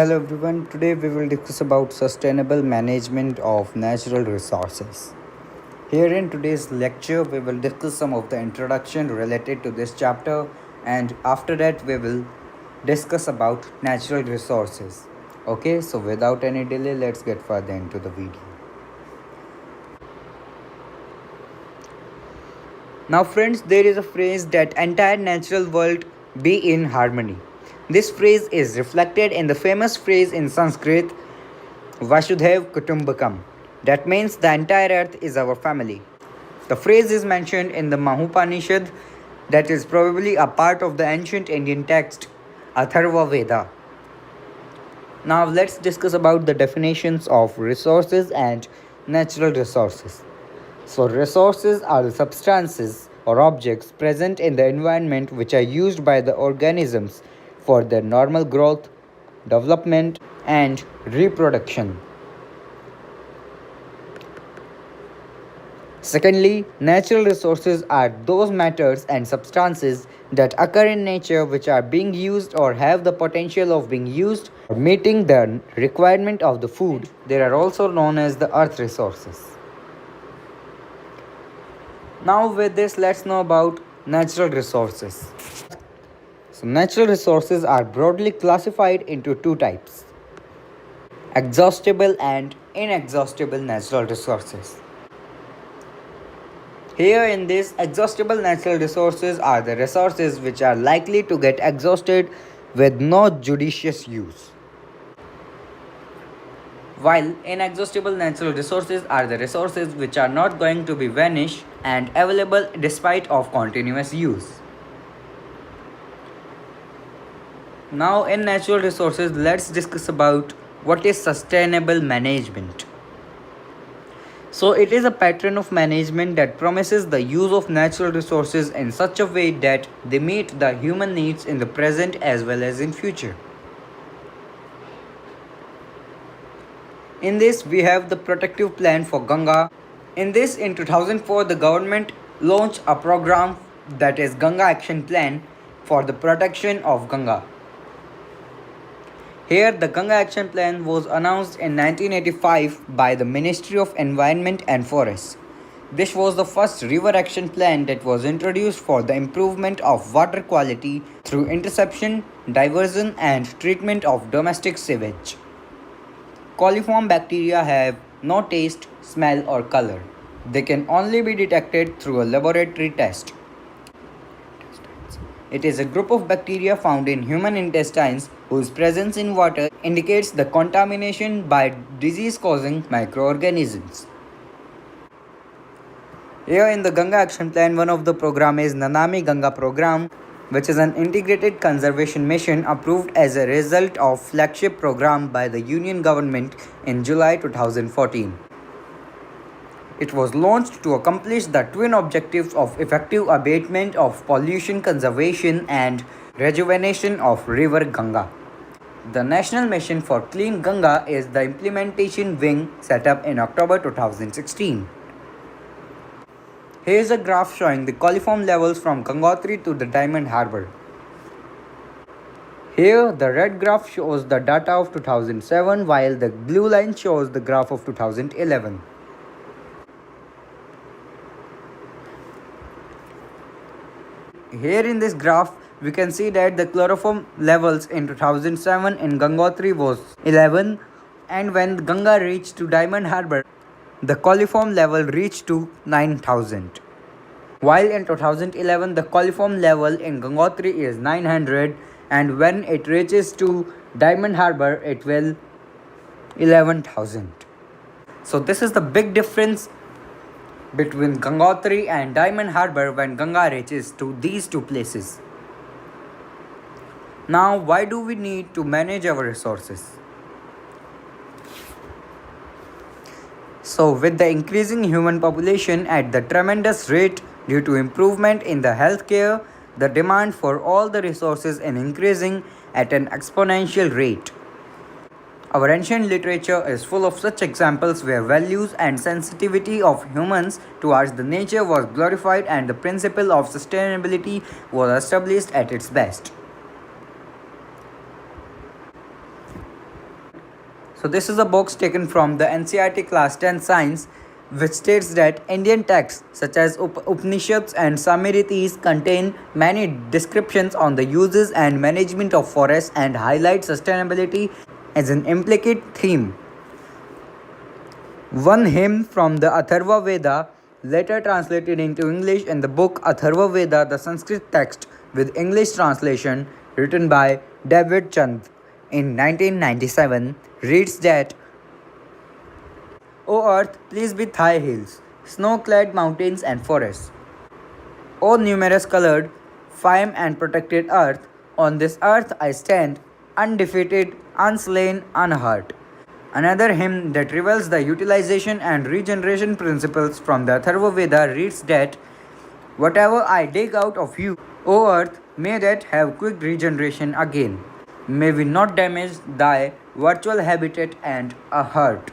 Hello everyone, today we will discuss about sustainable management of natural resources. Here in today's lecture, we will discuss some of the introduction related to this chapter, and after that we will discuss about natural resources. Okay, so without any delay, let's get further into the video. Now friends, there is a phrase that entire natural world be in harmony. This phrase is reflected in the famous phrase in Sanskrit Vasudhaiv Kutumbakam. That means the entire earth is our family. The phrase is mentioned in the Mahupanishad, that is probably a part of the ancient Indian text Atharva Veda. Now let's discuss about the definitions of resources and natural resources. So resources are the substances or objects present in the environment which are used by the organisms for their normal growth, development and reproduction. Secondly, natural resources are those matters and substances that occur in nature which are being used or have the potential of being used or meeting the requirement of the food. They are also known as the earth resources. Now with this, let's know about natural resources. So natural resources are broadly classified into two types: exhaustible and inexhaustible natural resources. Here in this, exhaustible natural resources are the resources which are likely to get exhausted with no judicious use. While inexhaustible natural resources are the resources which are not going to be vanished and available despite of continuous use. Now in natural resources, let's discuss about what is sustainable management. So it is a pattern of management that promises the use of natural resources in such a way that they meet the human needs in the present as well as in future. In this, we have the protective plan for Ganga. In 2004, the government launched a program that is Ganga Action Plan for the protection of Ganga. Here, the Ganga Action Plan was announced in 1985 by the Ministry of Environment and Forests. This was the first river action plan that was introduced for the improvement of water quality through interception, diversion and treatment of domestic sewage. Coliform bacteria have no taste, smell or color. They can only be detected through a laboratory test. It is a group of bacteria found in human intestines whose presence in water indicates the contamination by disease-causing microorganisms. Here in the Ganga Action Plan, one of the program is Nanami Ganga program, which is an integrated conservation mission approved as a result of flagship program by the Union government in July 2014. It was launched to accomplish the twin objectives of effective abatement of pollution conservation and rejuvenation of river Ganga. The National Mission for Clean Ganga is the implementation wing set up in October 2016. Here is a graph showing the coliform levels from Gangotri to the Diamond Harbour. Here the red graph shows the data of 2007 while the blue line shows the graph of 2011. Here in this graph, we can see that the chloroform levels in 2007 in Gangotri was 11, and when Ganga reached to Diamond Harbour, the coliform level reached to 9,000. While in 2011, the coliform level in Gangotri is 900, and when it reaches to Diamond Harbour, it will 11,000. So this is the big difference between Gangotri and Diamond Harbour when Ganga reaches to these two places. Now, why do we need to manage our resources? So, with the increasing human population at the tremendous rate due to improvement in the healthcare, the demand for all the resources is increasing at an exponential rate. Our ancient literature is full of such examples where values and sensitivity of humans towards the nature was glorified and the principle of sustainability was established at its best. So this is a box taken from the NCERT Class 10 Science, which states that Indian texts such as Upanishads and Samritis contain many descriptions on the uses and management of forests and highlight sustainability as an implicit theme. One hymn from the Atharva Veda, later translated into English in the book Atharva Veda, the Sanskrit text with English translation written by David Chand in 1997, reads that, O earth, please be thy hills, snow-clad mountains and forests. O numerous colored, firm and protected earth, on this earth I stand, undefeated, unslain, unhurt. Another hymn that reveals the utilization and regeneration principles from the Atharva Veda reads that, whatever I dig out of you, O earth, may that have quick regeneration again. May we not damage thy virtual habitat and a hurt.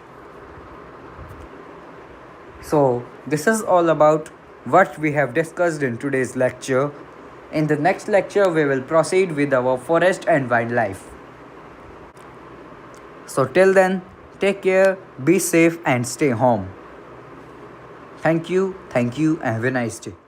So, this is all about what we have discussed in today's lecture. In the next lecture, we will proceed with our forest and wildlife. So, till then, take care, be safe, and stay home. Thank you, and have a nice day.